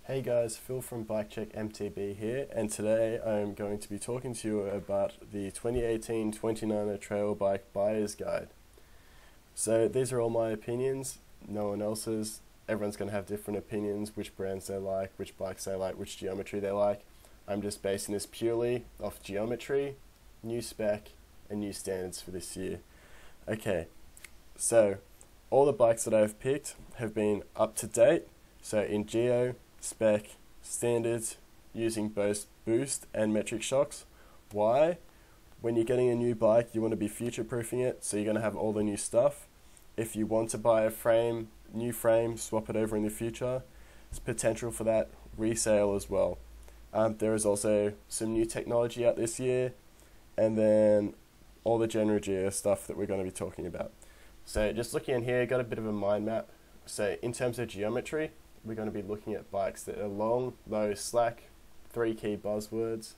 Hey guys, Phil from Bike Check MTB here, and today I'm going to be talking to you about the 2018 29er Trail Bike Buyer's Guide. So these are all my opinions, no one else's. Everyone's going to have different opinions, which brands they like, which bikes they like, which geometry they like. I'm just basing this purely off geometry, new spec, and new standards for this year. Okay, so all the bikes that I've picked have been up to date, so in geo, spec, standards, using both boost and metric shocks. Why? When you're getting a new bike, you want to be future-proofing it, so you're going to have all the new stuff. If you want to buy a frame, new frame, swap it over in the future, there's potential for that resale as well. There is also some new technology out this year, and then all the general geo stuff that we're going to be talking about. So just looking in here, got a bit of a mind map. So in terms of geometry, we're going to be looking at bikes that are long, low, slack, 3 key buzzwords.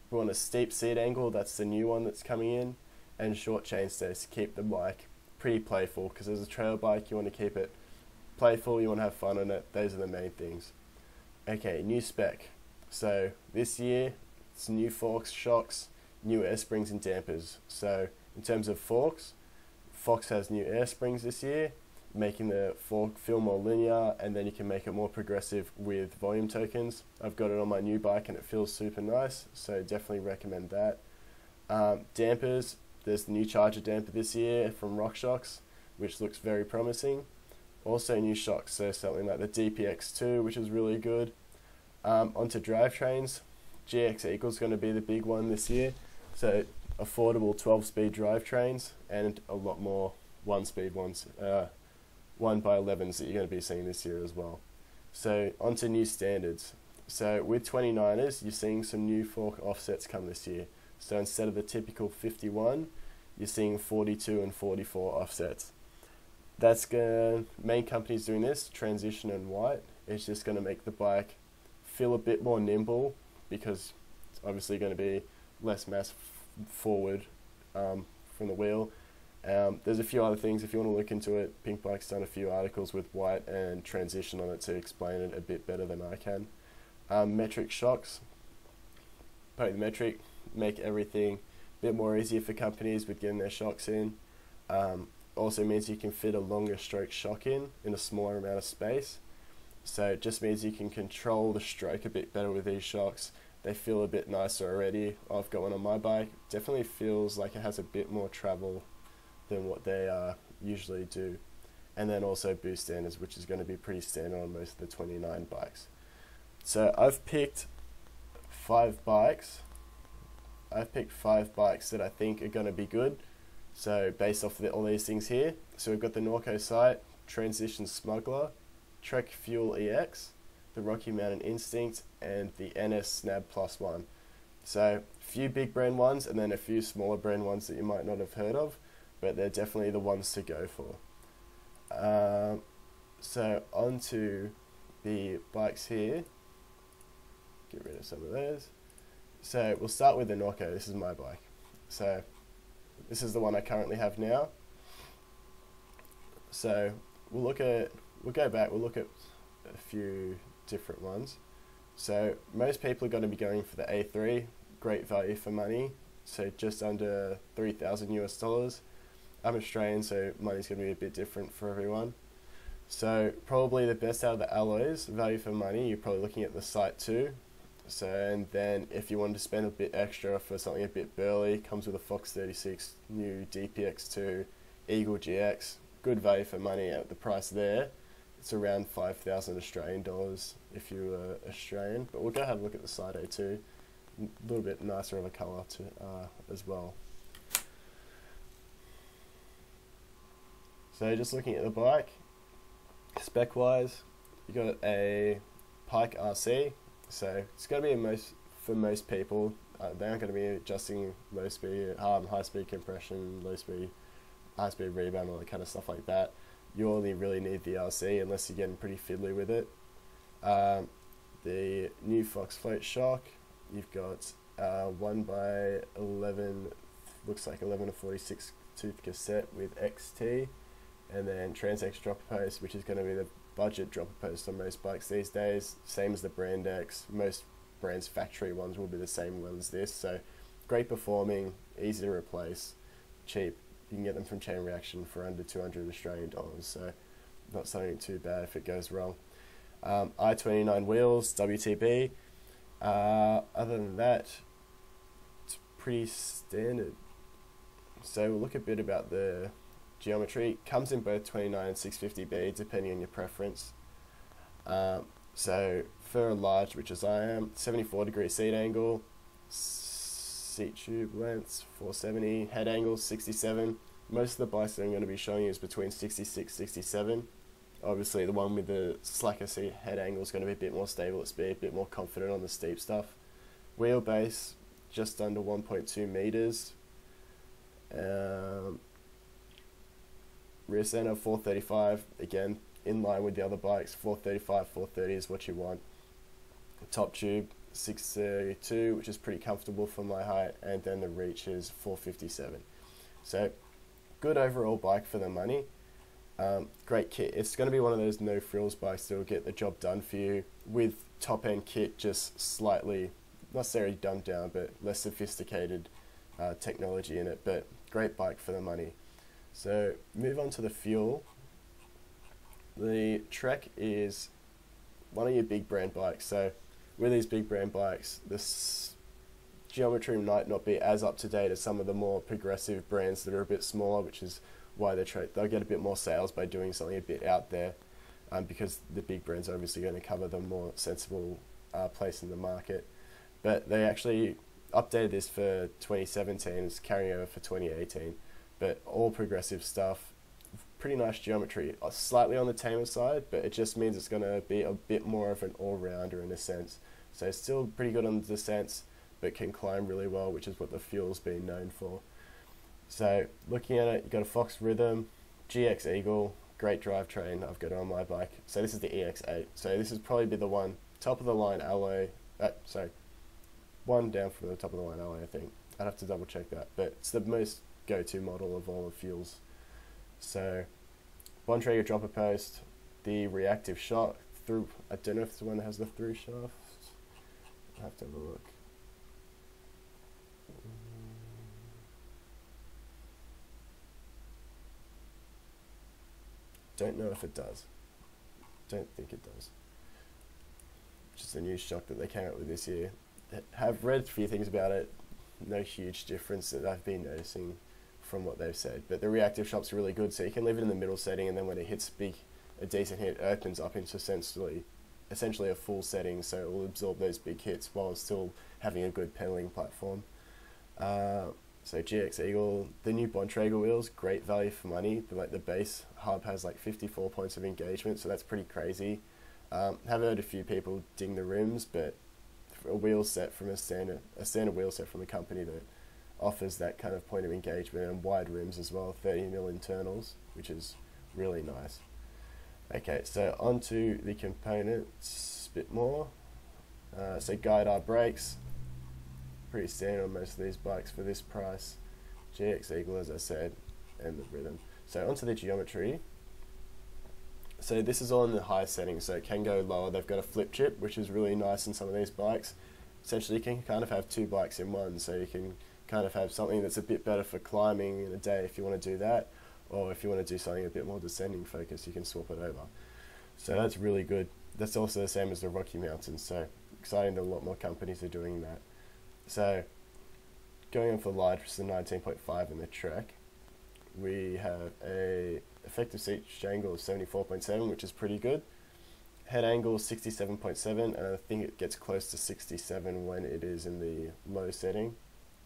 We want a steep seat angle, that's the new one that's coming in, and short chainstays to keep the bike pretty playful, because as a trail bike you want to keep it playful, you want to have fun on it. Those are the main things. Okay, new spec. So this year it's new forks, shocks, new air springs and dampers. So in terms of forks, Fox has new air springs this year, making the fork feel more linear, and then you can make it more progressive with volume tokens. I've got it on my new bike and it feels super nice, so definitely recommend that. Dampers, there's the new Charger damper this year from RockShox, which looks very promising. Also new shocks, so something like the DPX2, which is really good. Onto drivetrains, GX Eagle's going to be the big one this year, so affordable 12-speed drivetrains and a lot more one-speed ones. 1x11s that you're going to be seeing this year as well. So onto new standards. So with 29ers, you're seeing some new fork offsets come this year. So instead of the typical 51, you're seeing 42 and 44 offsets. That's going to, main companies doing this, Transition and White, it's just going to make the bike feel a bit more nimble, because it's obviously going to be less mass forward from the wheel. There's a few other things if you want to look into it. Pink Bike's done a few articles with White and Transition on it to explain it a bit better than I can. Metric shocks, put the metric, make everything a bit more easier for companies with getting their shocks in. Also means you can fit a longer stroke shock in a smaller amount of space. So it just means you can control the stroke a bit better with these shocks. They feel a bit nicer already. I've got one on my bike. Definitely feels like it has a bit more travel than what they usually do. And then also boost standards, which is going to be pretty standard on most of the 29 bikes. So I've picked 5 bikes. I've picked 5 bikes that I think are going to be good. So based off of all these things here. So we've got the Norco Sight, Transition Smuggler, Trek Fuel EX, the Rocky Mountain Instinct, and the NS Snap Plus One. So a few big brand ones and then a few smaller brand ones that you might not have heard of, but they're definitely the ones to go for. So onto the bikes here. Get rid of some of those. So we'll start with the Norco. This is my bike. So this is the one I currently have now. So we'll go back, we'll look at a few different ones. So most people are going to be going for the A3, great value for money. So just under 3,000 US dollars. I'm Australian, so money's going to be a bit different for everyone. So probably the best out of the alloys, value for money, you're probably looking at the Sight 2. So, and then if you wanted to spend a bit extra for something a bit burly, comes with a Fox 36, new DPX2, Eagle GX, good value for money at the price there. It's around 5,000 Australian dollars if you were Australian, but we'll go have a look at the Sight A2, a little bit nicer of a colour as well. So just looking at the bike, spec wise, you got a Pike RC, so it's going to be for most people. They aren't going to be adjusting low speed, high speed compression, low speed, high speed rebound, all that kind of stuff like that. You only really need the RC unless you're getting pretty fiddly with it. The new Fox Float shock, you've got 1x11, looks like 11 to 46 tooth cassette with XT. And then Trans-X dropper post, which is going to be the budget dropper post on most bikes these days, same as the brand X. Most brands' factory ones will be the same one as this, so great performing, easy to replace, cheap. You can get them from Chain Reaction for under 200 Australian dollars, so not something too bad if it goes wrong. I-29 wheels, WTB. Other than that, it's pretty standard. So we'll look a bit about the geometry. Comes in both 29 and 650B, depending on your preference. So for a large, which is I am, 74-degree seat angle, seat tube lengths 470, head angle 67. Most of the bikes that I'm going to be showing you is between 66, 67. Obviously the one with the slacker seat head angle is going to be a bit more stable at speed, a bit more confident on the steep stuff. Wheelbase just under 1.2 meters. Rear center 435, again in line with the other bikes. 435, 430 is what you want. Top tube 632, which is pretty comfortable for my height, and then the reach is 457. So good overall bike for the money. Great kit. It's going to be one of those no frills bikes that will get the job done for you, with top end kit just slightly, not necessarily dumbed down, but less sophisticated technology in it, but great bike for the money. So move on to the fuel. The Trek is one of your big brand bikes. So with these big brand bikes, this geometry might not be as up to date as some of the more progressive brands that are a bit smaller, which is why they'll get a bit more sales by doing something a bit out there, because the big brands are obviously going to cover the more sensible place in the market. But they actually updated this for 2017, it's carrying over for 2018, but all progressive stuff, pretty nice geometry, slightly on the tamer side, but it just means it's going to be a bit more of an all-rounder in a sense. So it's still pretty good on the descents, but can climb really well, which is what the fuel's been known for. So looking at it, you've got a Fox Rhythm, GX Eagle, great drivetrain. I've got it on my bike. So this is the EX8. So this is probably be the one, top of the line alloy, one down from the top of the line alloy, I think. I'd have to double check that, but it's the most go-to model of all the fuels. So Bontrager dropper post, the reactive shock through, I don't know if it's the one that has the through shaft. I have to have a look. Don't know if it does. Don't think it does. Just a new shock that they came out with this year. Have read a few things about it. No huge difference that I've been noticing from what they've said. But the reactive shock's really good, so you can leave it in the middle setting, and then when it hits a decent hit, it opens up into essentially a full setting, so it will absorb those big hits while still having a good pedaling platform. So GX Eagle, the new Bontrager wheels, great value for money. Like the base hub has like 54 points of engagement, so that's pretty crazy. Have heard a few people ding the rims, but for a wheel set from a standard wheel set from a company that offers that kind of point of engagement and wide rims as well, 30mm internals, which is really nice. Okay, so onto the components a bit more. So guide arm brakes. Pretty standard on most of these bikes for this price. GX Eagle, as I said, and the Rhythm. So onto the geometry. So this is all in the high settings, so it can go lower. They've got a flip chip, which is really nice in some of these bikes. Essentially, you can kind of have two bikes in one, so you can kind of have something that's a bit better for climbing in a day if you want to do that, or if you want to do something a bit more descending focus, you can swap it over. So that's really good. That's also the same as the Rocky Mountains, so exciting that a lot more companies are doing that. So going on for large, which is the 19.5 in the Trek, we have a effective seat angle of 74.7, which is pretty good. Head angle 67.7, and I think it gets close to 67 when it is in the low setting.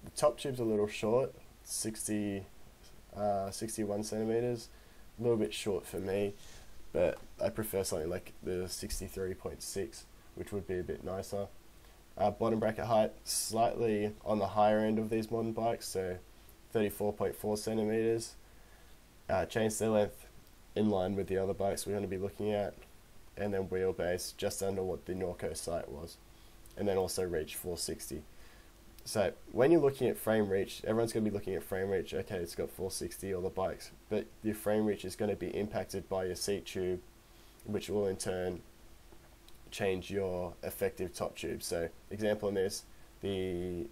The top tube's a little short, 61 centimeters, a little bit short for me, but I prefer something like the 63.6, which would be a bit nicer. Bottom bracket height, slightly on the higher end of these modern bikes, so 34.4 centimeters. Chainstay length in line with the other bikes we're going to be looking at, and then wheelbase just under what the Norco site was, and then also reach 460. So when you're looking at frame reach, everyone's going to be looking at frame reach. Okay, it's got 460, all the bikes, but your frame reach is going to be impacted by your seat tube. which will in turn change your effective top tube. So example on this, the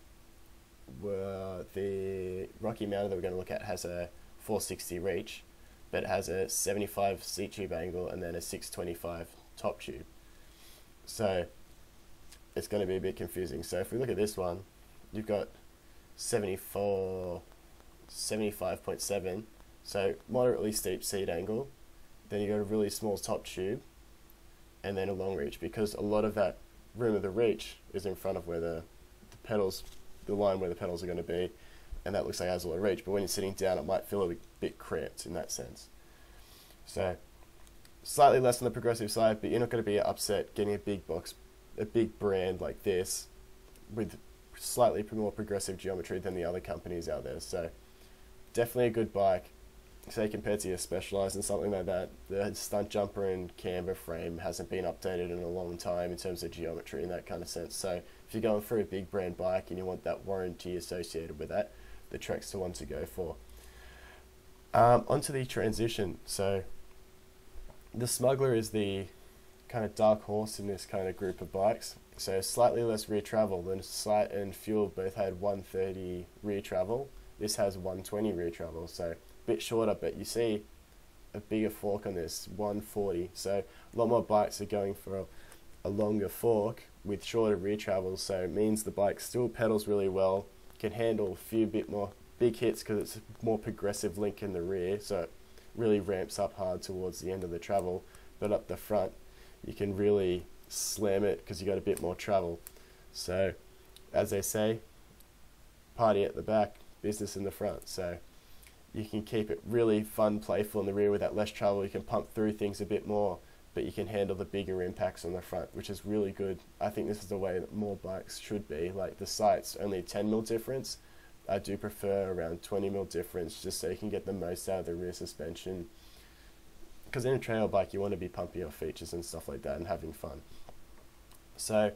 Rocky Mountain that we're going to look at has a 460 reach, but it has a 75 seat tube angle and then a 625 top tube. So it's going to be a bit confusing. So if we look at this one, you've got 75.7, so moderately steep seat angle, then you've got a really small top tube, and then a long reach, because a lot of that room of the reach is in front of where the pedals, the line where the pedals are going to be, and that looks like it has a lot of reach, but when you're sitting down it might feel a bit cramped in that sense. So slightly less on the progressive side, but you're not going to be upset getting a big box, a big brand like this with slightly more progressive geometry than the other companies out there. So definitely a good bike. Say compared to your Specialized and something like that, the stunt jumper and camber frame hasn't been updated in a long time in terms of geometry and that kind of sense. So if you're going for a big brand bike and you want that warranty associated with that, the Trek's the one to go for. Onto the Transition. So the Smuggler is the kind of dark horse in this kind of group of bikes. So slightly less rear travel. Than Sight and Fuel both had 130 rear travel. This has 120 rear travel, so a bit shorter, but you see a bigger fork on this, 140. So a lot more bikes are going for a longer fork with shorter rear travel, so it means the bike still pedals really well, can handle a few bit more big hits because it's a more progressive link in the rear, so it really ramps up hard towards the end of the travel, but up the front you can really slam it because you got a bit more travel. So as they say, party at the back, business in the front. So you can keep it really fun, playful in the rear with that less travel. You can pump through things a bit more, but you can handle the bigger impacts on the front, which is really good. I think this is the way that more bikes should be. Like the Sight's only 10mm difference. I do prefer around 20mm difference, just so you can get the most out of the rear suspension. Because in a trail bike, you want to be pumping your features and stuff like that and having fun. So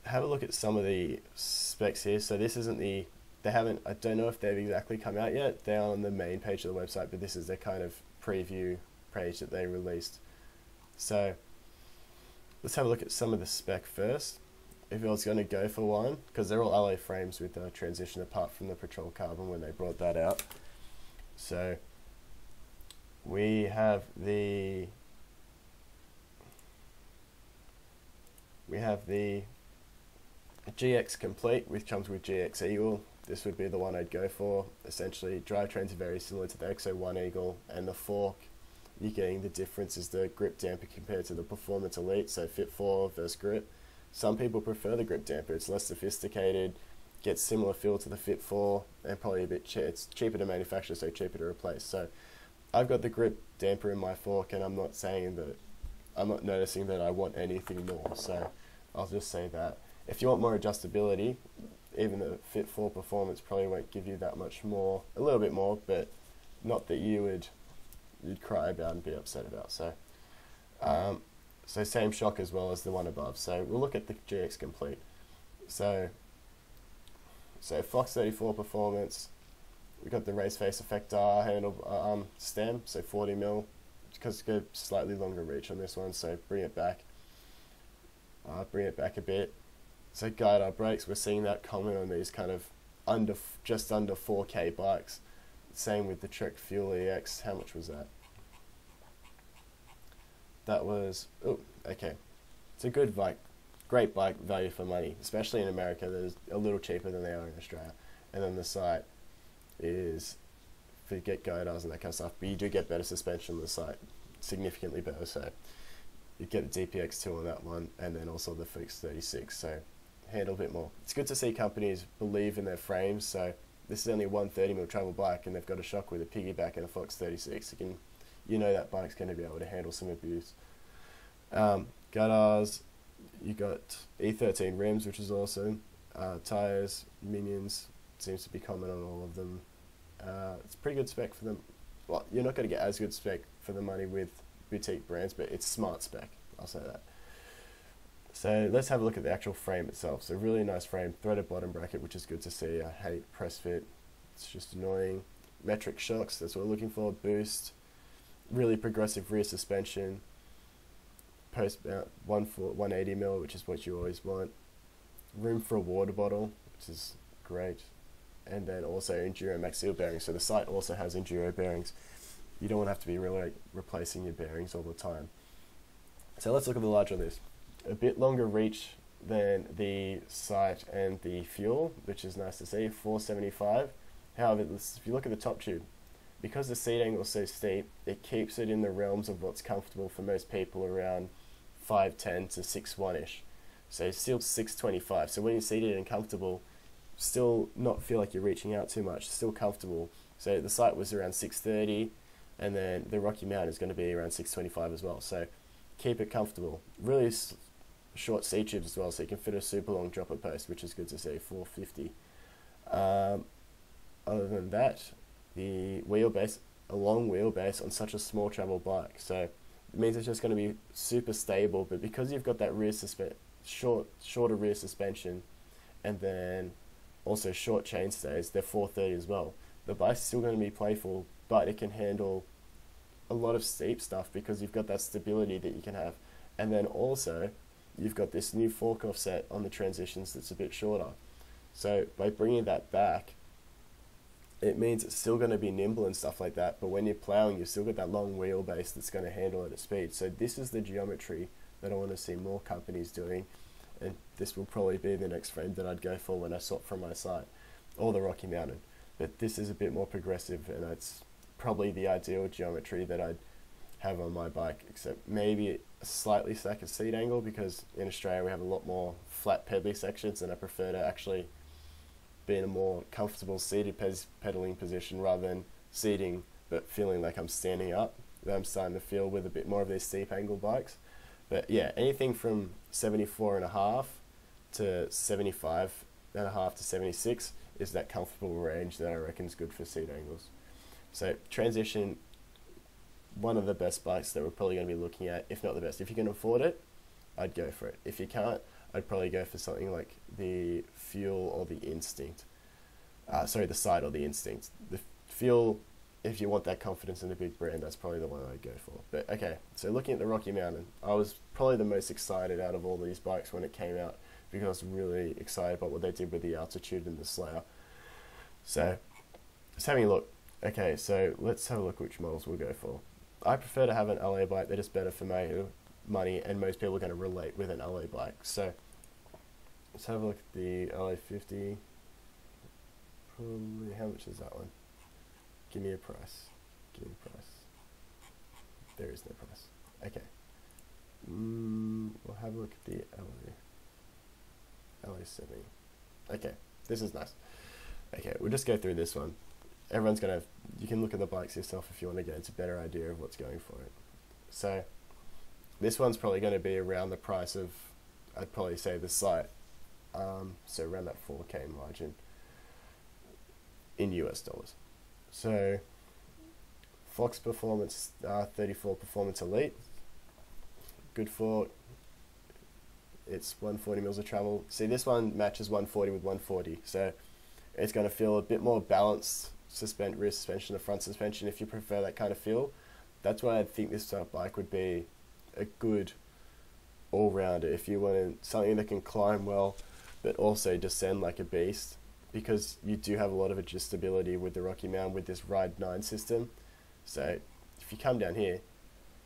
have a look at some of the specs here. So this isn't the, they haven't, I don't know if they've exactly come out yet. They're on the main page of the website, but this is their kind of preview page that they released. So let's have a look at some of the spec first. If I was going to go for one, because they're all alloy frames with the Transition apart from the Patrol Carbon when they brought that out. So we have the GX Complete, which comes with GX Eagle. This would be the one I'd go for. Essentially, drivetrains are very similar to the XO1 Eagle, and the fork, you're getting the difference is the grip damper compared to the Performance Elite, so Fit 4 versus grip. Some people prefer the grip damper. It's less sophisticated, gets similar feel to the Fit 4, and probably a bit it's cheaper to manufacture, so cheaper to replace. So I've got the grip damper in my fork, and I'm not saying that, I'm not noticing that I want anything more, so I'll just say that. If you want more adjustability, even the Fit 4 Performance probably won't give you that much more, a little bit more, but not that you'd cry about and be upset about. So so same shock as well as the one above. So we'll look at the GX Complete. So Fox 34 Performance, we've got the race face effector handle stem, so 40mm, because it's got slightly longer reach on this one, so bring it back a bit. So guide our brakes, we're seeing that common on these kind of just under 4K bikes. Same with the Trek Fuel EX. How much was that? That was, oh, okay. It's a good bike, great bike value for money, especially in America. That is a little cheaper than they are in Australia. And then the Sight is, for get guidars and that kind of stuff, but you do get better suspension on the Sight, significantly better. So you get the DPX2 on that one, and then also the Fox 36. So handle a bit more. It's good to see companies believe in their frames. So this is only a 130mm travel bike, and they've got a shock with a piggyback and a Fox 36. You know that bike's going to be able to handle some abuse. Guidars, you got E13 rims, which is awesome. Tires, Minions, seems to be common on all of them. It's pretty good spec for them. Well, you're not going to get as good spec for the money with boutique brands, but it's smart spec, I'll say that. So let's have a look at the actual frame itself. So really nice frame, threaded bottom bracket, which is good to see. I hate press fit, it's just annoying. Metric shocks, that's what we're looking for. Boost, really progressive rear suspension. post mount 180 mil, which is what you always want. Room for a water bottle, which is great. And then also Enduro Max seal bearings. So the site also has Enduro bearings. You don't want to have to be really replacing your bearings all the time. So let's look at the larger list. A bit longer reach than the site and the fuel, which is nice to see, 475. However, if you look at the top tube, because the seat angle is so steep, it keeps it in the realms of what's comfortable for most people, around 510 to 61ish. So still 625. So when you're seated and comfortable, still not feel like you're reaching out too much, still comfortable. So the site was around 630, and then the Rocky Mountain is going to be around 625 as well. So keep it comfortable. Really short seat tubes as well, so you can fit a super long dropper post, which is good to see, 450. Other than that, the wheelbase, a long wheelbase on such a small travel bike, so it means it's just going to be super stable. But because you've got that rear shorter rear suspension, and then also short chain stays, they're 430 as well. The bike's still going to be playful, but it can handle a lot of steep stuff because you've got that stability that you can have. And then also, you've got this new fork offset on the transitions that's a bit shorter. So by bringing that back, it means it's still going to be nimble and stuff like that, but when you're ploughing, you've still got that long wheelbase that's going to handle it at speed. So this is the geometry that I want to see more companies doing, and this will probably be the next frame that I'd go for when I swap from my site, or the Rocky Mountain. But this is a bit more progressive, and it's probably the ideal geometry that I'd have on my bike, except maybe a slightly slacker seat angle, because in Australia we have a lot more flat pedaly sections, and I prefer to actually be in a more comfortable seated pedaling position rather than seating but feeling like I'm standing up, that I'm starting to feel with a bit more of these steep angle bikes. But yeah, anything from 74.5 to 75.5 to 76 is that comfortable range that I reckon is good for seat angles. So transition, one of the best bikes that we're probably going to be looking at, if not the best. If you can afford it, I'd go for it. If you can't, I'd probably go for something like the Fuel or the Instinct. The Side or the Instinct. The Fuel, if you want that confidence in a big brand, that's probably the one I'd go for. But okay, so looking at the Rocky Mountain, I was probably the most excited out of all these bikes when it came out, because I was really excited about what they did with the altitude and the Slayer. So, just having a look. Okay, so let's have a look which models we'll go for. I prefer to have an LA bike that is better for my money, and most people are going to relate with an LA bike. So let's have a look at the LA50. Probably, how much is that one? Give me a price. Give me a price. There is no price. Okay. We'll have a look at the LA70. Okay, this is nice. Okay, we'll just go through this one. Everyone's going to, you can look at the bikes yourself if you want to get a better idea of what's going for it. So this one's probably going to be around the price of, I'd probably say, the site. So around that 4K margin in US dollars. So Fox Performance 34 Performance Elite, good fork. It's 140 mils of travel. See, this one matches 140 with 140, so it's going to feel a bit more balanced rear suspension, the front suspension. If you prefer that kind of feel, that's why I think this type of bike would be a good all-rounder. If you want something that can climb well, but also descend like a beast, because you do have a lot of adjustability with the Rocky Mountain with this Ride 9 system. So if you come down here,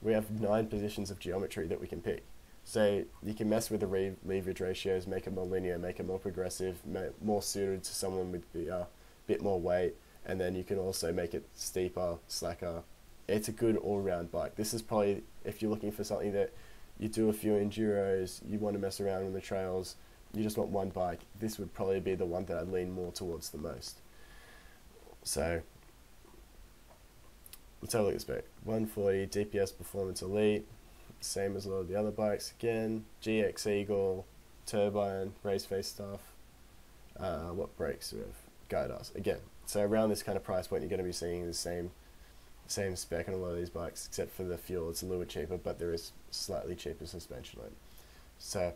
we have 9 positions of geometry that we can pick. So you can mess with the leverage ratios, make it more linear, make it more progressive, more suited to someone with a bit more weight, and then you can also make it steeper, slacker. It's a good all-round bike. This is probably, if you're looking for something that you do a few enduros, you want to mess around on the trails, you just want one bike, this would probably be the one that I'd lean more towards the most. So let's have a look at the spec. 140 DPS Performance Elite, same as a lot of the other bikes. Again, GX Eagle, turbine, race face stuff. What brakes do we have? Guidars. Again, so around this kind of price point, you're going to be seeing the same spec on a lot of these bikes, except for the fuel. It's a little bit cheaper, but there is slightly cheaper suspension on it. So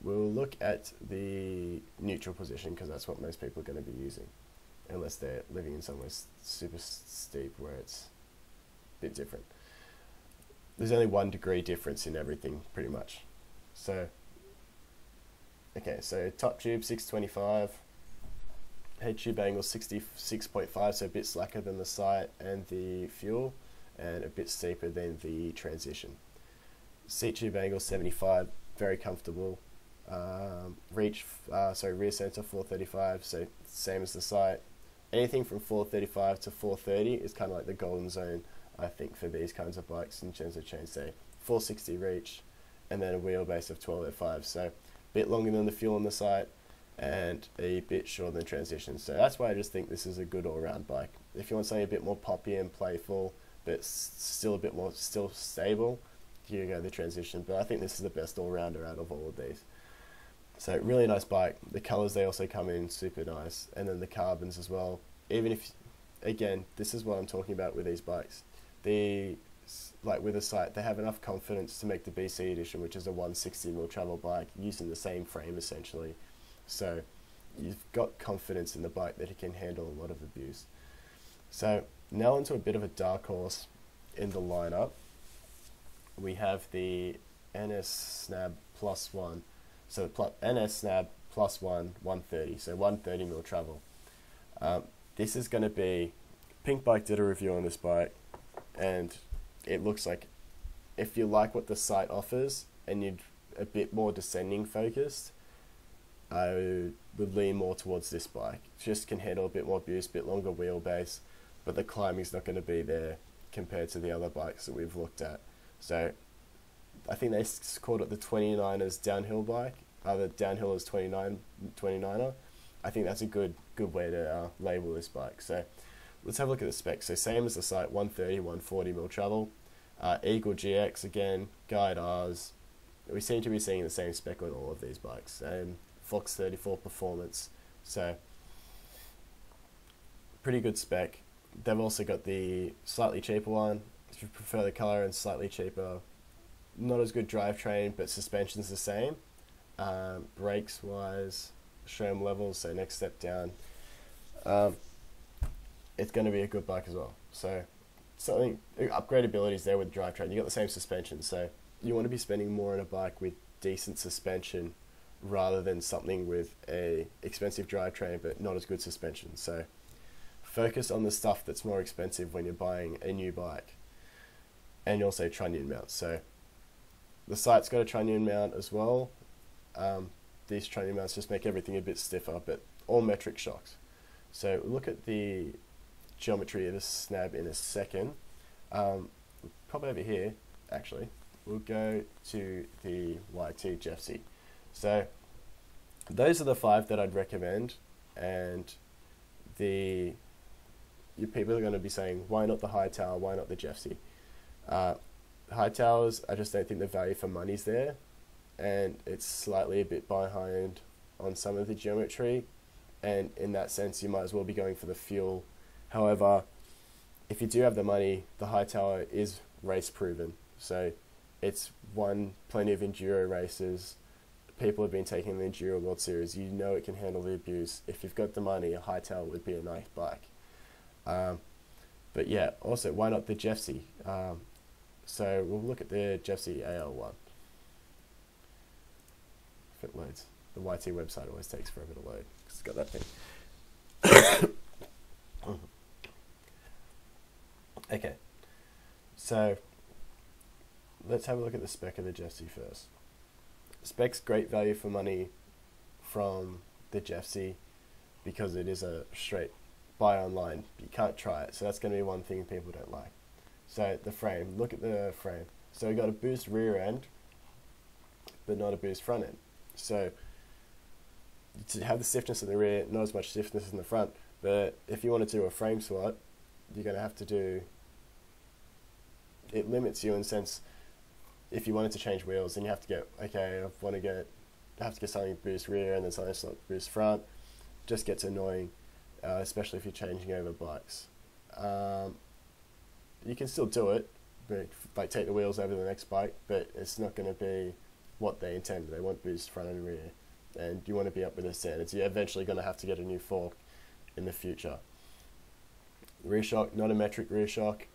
we'll look at the neutral position, because that's what most people are going to be using, unless they're living in somewhere super steep where it's a bit different. there's only 1 degree difference in everything pretty much. So okay, so top tube 625, head tube angle 66.5, so a bit slacker than the sight and the fuel, and a bit steeper than the transition. Seat tube angle 75, very comfortable. Rear center 435, so same as the sight. Anything from 435 to 430 is kind of like the golden zone, I think, for these kinds of bikes in terms of chain. Say 460 reach, and then a wheelbase of 1205, so a bit longer than the fuel on the sight and a bit shorter than transition. So that's why I just think this is a good all-round bike. If you want something a bit more poppy and playful, but still a bit more stable, here you go, the transition. But I think this is the best all-rounder out of all of these. So really nice bike. The colours, they also come in super nice, and then the carbons as well. Even if, again, this is what I'm talking about with these bikes. Like with the sight, they have enough confidence to make the BC edition, which is a 160mm travel bike, using the same frame essentially. So you've got confidence in the bike that it can handle a lot of abuse. So now onto a bit of a dark horse in the lineup. We have the NS Snab Plus One. So NS Snab Plus One 130, so 130mm travel. This is going to be, Pink Bike did a review on this bike, and it looks like, if you like what the sight offers and you're a bit more descending focused, I would lean more towards this bike. It just can handle a bit more abuse, a bit longer wheelbase, but the climbing's not going to be there compared to the other bikes that we've looked at. So I think they called it the 29ers downhill bike. The downhill is 29er. I think that's a good way to label this bike. So let's have a look at the specs. So same as the sight, 130, 140mm travel. Eagle GX again, Guide R's. We seem to be seeing the same spec on all of these bikes. Fox 34 performance. So pretty good spec. They've also got the slightly cheaper one, if you prefer the colour, and slightly cheaper. Not as good drivetrain, but suspension's the same. Brakes wise, SRAM levels, so next step down. It's going to be a good bike as well. So something, upgradability is there with drivetrain. You got the same suspension, so you want to be spending more on a bike with decent suspension rather than something with a expensive drivetrain but not as good suspension. So focus on the stuff that's more expensive when you're buying a new bike. And also trunnion mounts. So the sight's got a trunnion mount as well. These trunnion mounts just make everything a bit stiffer, but all metric shocks. So look at the geometry of the Snab in a second. Probably over here, actually. We'll go to the YT Jeffsy. So those are the 5 that I'd recommend, and you people are going to be saying, why not the high tower, why not the Jeffsy? High towers, I just don't think the value for money's there, and it's slightly a bit behind on some of the geometry, and in that sense you might as well be going for the fuel. However, if you do have the money, the high tower is race proven, so it's won plenty of enduro races. People have been taking the Enduro World Series. You know it can handle the abuse. If you've got the money, a high tower would be a nice bike. But yeah, also, why not the Jeffsy? So we'll look at the Jeffsy AL1. If it loads. The YT website always takes forever to load, because it's got that thing. Okay, so let's have a look at the spec of the Jeffsy first. Spec's great value for money from the Jeffsy because it is a straight buy online. You can't try it, so that's going to be one thing people don't like. So the frame, look at the frame. So we got a boost rear end, but not a boost front end. So to have the stiffness in the rear, not as much stiffness in the front, but if you want to do a frame swap, you're going to have to do, it limits you in the sense, if you wanted to change wheels, then you have to get, okay, I have to get something boost rear and then something boost front. Just gets annoying, especially if you're changing over bikes. You can still do it, but like take the wheels over the next bike, but it's not going to be what they intended. They want boost front and rear, and you want to be up with the standards. You're eventually going to have to get a new fork in the future. Rear shock, not a metric rear shock.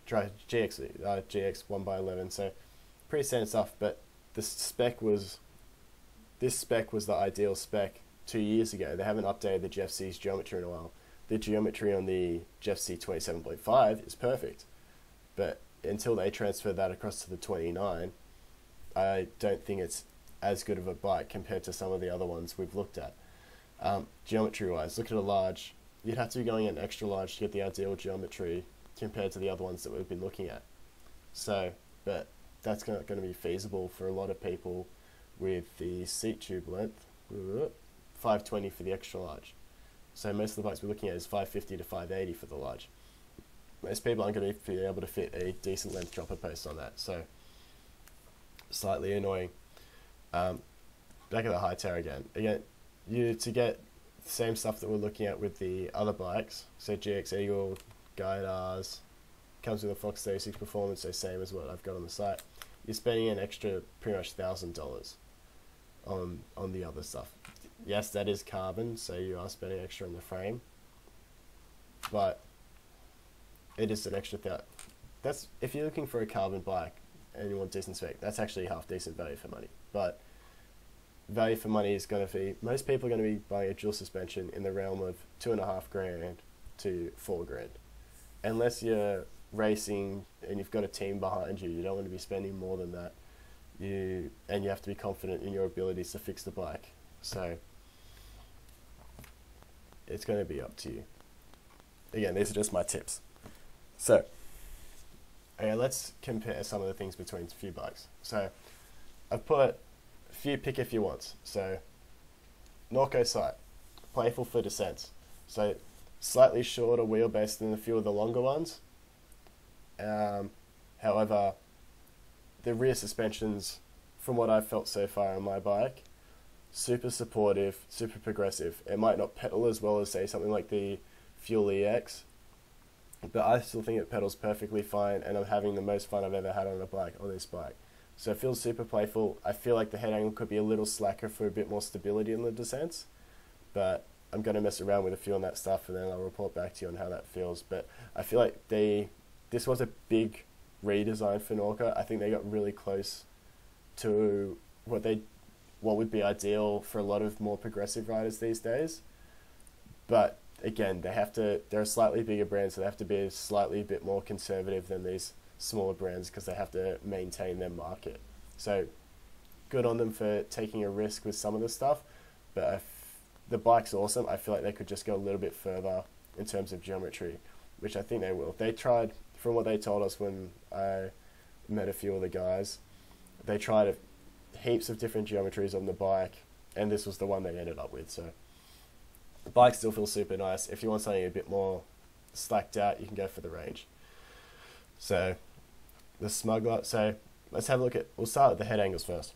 drive GX 1x11, so pretty standard stuff. But this spec was the ideal spec 2 years ago. They haven't updated the GFC's geometry in a while. The geometry on the GFC 27.5 is perfect, but until they transfer that across to the 29, I don't think it's as good of a bike compared to some of the other ones we've looked at. Geometry wise, look at a large, you'd have to be going an extra large to get the ideal geometry compared to the other ones that we've been looking at. So, but that's not going to be feasible for a lot of people with the seat tube length, 520 for the extra large. So most of the bikes we're looking at is 550 to 580 for the large. Most people aren't going to be able to fit a decent length dropper post on that, so slightly annoying. Back at the high tower again, to get the same stuff that we're looking at with the other bikes, so GX Eagle, Guide R's, comes with a Fox 36 Performance, so same as what I've got on the site. You're spending an extra pretty much $1,000 on the other stuff. Yes, that is carbon, so you are spending extra on the frame, but it is an extra that's if you're looking for a carbon bike and you want decent spec, that's actually half decent value for money. But value for money is going to be, most people are going to be buying a dual suspension in the realm of $2,500 to $4,000, unless you're racing and you've got a team behind you. You don't want to be spending more than that. You have to be confident in your abilities to fix the bike. So it's going to be up to you. Again, these are just my tips. So, okay, let's compare some of the things between a few bikes. So, I've put a few pick if you want. So, Norco sight, playful for descents. So, slightly shorter wheelbase than a few of the longer ones. However, the rear suspensions, from what I've felt so far on my bike, super supportive, super progressive. It might not pedal as well as, say, something like the Fuel EX, but I still think it pedals perfectly fine, and I'm having the most fun I've ever had on this bike. So it feels super playful. I feel like the head angle could be a little slacker for a bit more stability in the descents, but I'm going to mess around with a few on that stuff, and then I'll report back to you on how that feels. But I feel like this was a big redesign for Norco. I think they got really close to what would be ideal for a lot of more progressive riders these days. But again, they're a slightly bigger brand, so they have to be slightly a bit more conservative than these smaller brands because they have to maintain their market. So good on them for taking a risk with some of the stuff, but the bike's awesome. I feel like they could just go a little bit further in terms of geometry, which I think they will. They tried, from what they told us when I met a few of the guys, they tried heaps of different geometries on the bike, and this was the one they ended up with. So the bike still feels super nice. If you want something a bit more slacked out, you can go for the range. So the Smuggler, so let's have a look at, we'll start with the head angles first.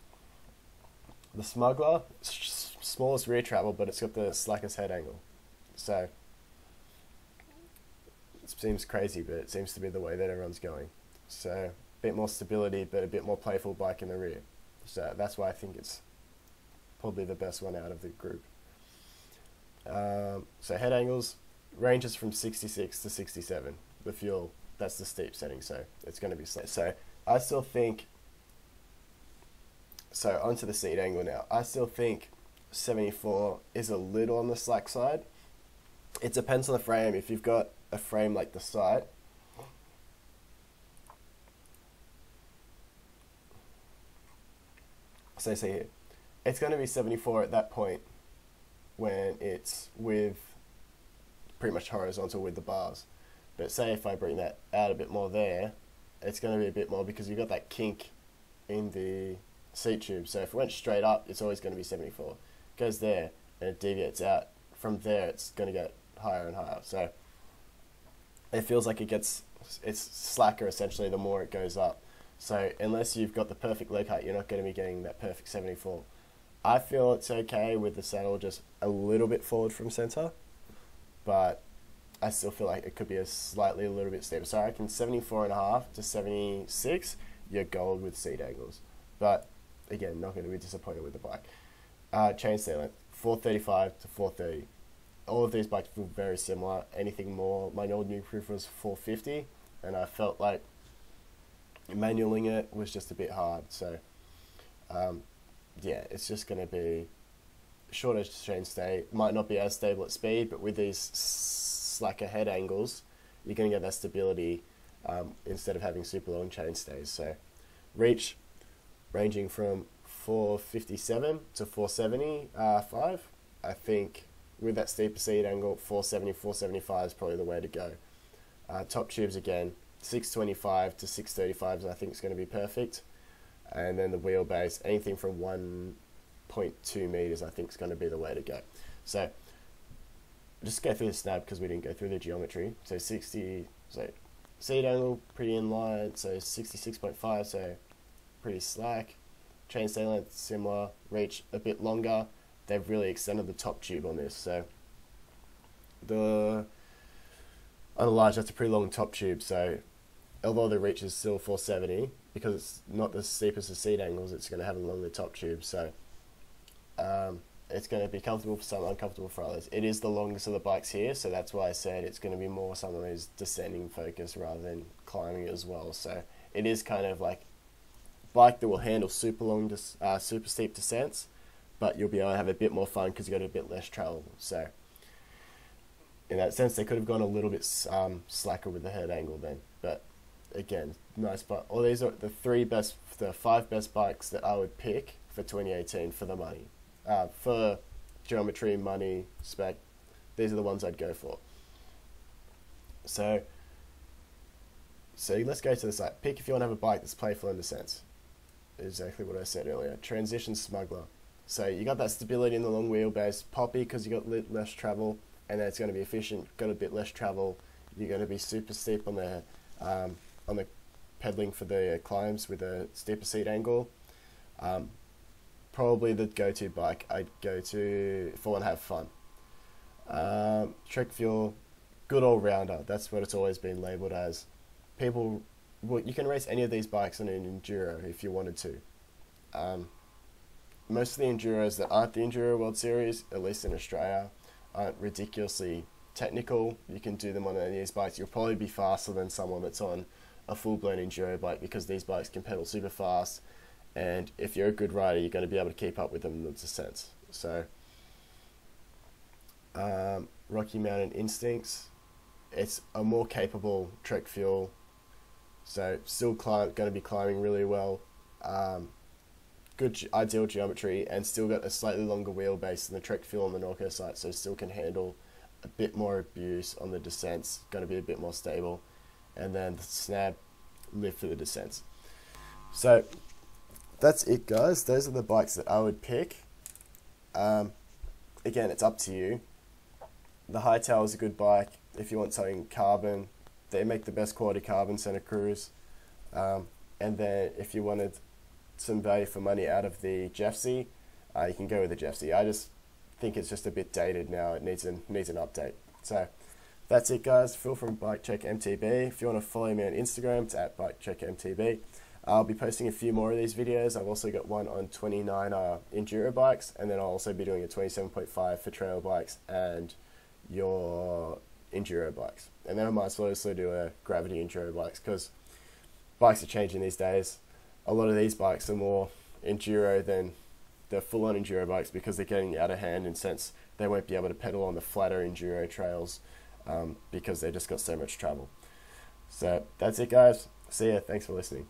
The Smuggler, smallest rear travel, but it's got the slackest head angle. So it seems crazy, but it seems to be the way that everyone's going. So a bit more stability, but a bit more playful bike in the rear. So that's why I think it's probably the best one out of the group. So head angles ranges from 66 to 67. The fuel, that's the steep setting, so it's going to be slow. So I still think, so onto the seat angle now. I still think 74 is a little on the slack side. It depends on the frame. If you've got a frame like the Sight, so say here, it's going to be 74 at that point when it's with pretty much horizontal with the bars. But say if I bring that out a bit more there, it's going to be a bit more because you've got that kink in the seat tube. So if it went straight up, it's always going to be 74. It goes there and it deviates out. From there, it's going to get higher and higher. So it feels like it's slacker essentially the more it goes up. So unless you've got the perfect leg height, you're not going to be getting that perfect 74. I feel it's okay with the saddle just a little bit forward from center, but I still feel like it could be a little bit steeper. So I reckon 74.5 to 76, you're gold with seat angles. But again, not going to be disappointed with the bike. Chainstay length, 435 to 430. All of these bikes feel very similar. Anything more, my old New Proof was 450. and I felt like manualing it was just a bit hard. So yeah, it's just going to be shorter chainstay. Might not be as stable at speed, but with these slacker head angles, you're going to get that stability instead of having super long chainstays. So reach ranging from 457 to 475. I think with that steeper seat angle, 470, 475 is probably the way to go. Top tubes again, 625 to 635 I think is going to be perfect. And then the wheelbase, anything from 1.2 meters I think is going to be the way to go. So just go through the snap because we didn't go through the geometry. So so seat angle pretty in line, so 66.5, so pretty slack. Chainstay length similar, reach a bit longer. They've really extended the top tube on this, so on a large, that's a pretty long top tube. So although the reach is still 470, because it's not the steepest of seat angles, it's going to have a longer top tube. So it's going to be comfortable for some, uncomfortable for others. It is the longest of the bikes here, so that's why I said it's going to be more someone who's descending focus rather than climbing as well. So it is kind of like bike that will handle super long, super steep descents, but you'll be able to have a bit more fun because you've got a bit less travel. So in that sense, they could have gone a little bit slacker with the head angle then. But again, nice bike. All these are the 5 best bikes that I would pick for 2018 for the money. For geometry, money, spec, these are the ones I'd go for. So let's go to the site. Pick if you want to have a bike that's playful in descents. Exactly what I said earlier. Transition smuggler. So you got that stability in the long wheelbase. Poppy because you got less travel, and then it's going to be efficient. Got a bit less travel. You're going to be super steep on the pedaling for the climbs with a steeper seat angle. Probably the go-to bike I'd go to if I want to have fun. Trek Fuel, good all-rounder. That's what it's always been labelled as. Well, you can race any of these bikes on an enduro if you wanted to. Most of the enduros that aren't the Enduro World Series, at least in Australia, aren't ridiculously technical. You can do them on any of these bikes. You'll probably be faster than someone that's on a full-blown enduro bike because these bikes can pedal super fast, and if you're a good rider, you're going to be able to keep up with them in the descents. So Rocky Mountain Instincts, it's a more capable Trek Fuel, so still going to be climbing really well. Good ideal geometry, and still got a slightly longer wheelbase than the Trek Fuel on the Norco site, so still can handle a bit more abuse on the descents, going to be a bit more stable. And then the Snab, live for the descents. So that's it, guys. Those are the bikes that I would pick. Again, it's up to you. The Hightail is a good bike if you want something carbon. They make the best quality carbon Santa Cruz. And then if you wanted some value for money out of the Jeffsy, you can go with the Jeffsy. I just think it's just a bit dated now. It needs an update. So that's it, guys. Phil from Bike Check MTB. If you want to follow me on Instagram, it's at Bike Check MTB. I'll be posting a few more of these videos. I've also got one on 29 enduro bikes, and then I'll also be doing a 27.5 for trail bikes and your enduro bikes. And then I might also do a gravity enduro bikes, because bikes are changing these days. A lot of these bikes are more enduro than the full-on enduro bikes because they're getting out of hand, in sense they won't be able to pedal on the flatter enduro trails because they've just got so much travel. So that's it, guys. See ya. Thanks for listening.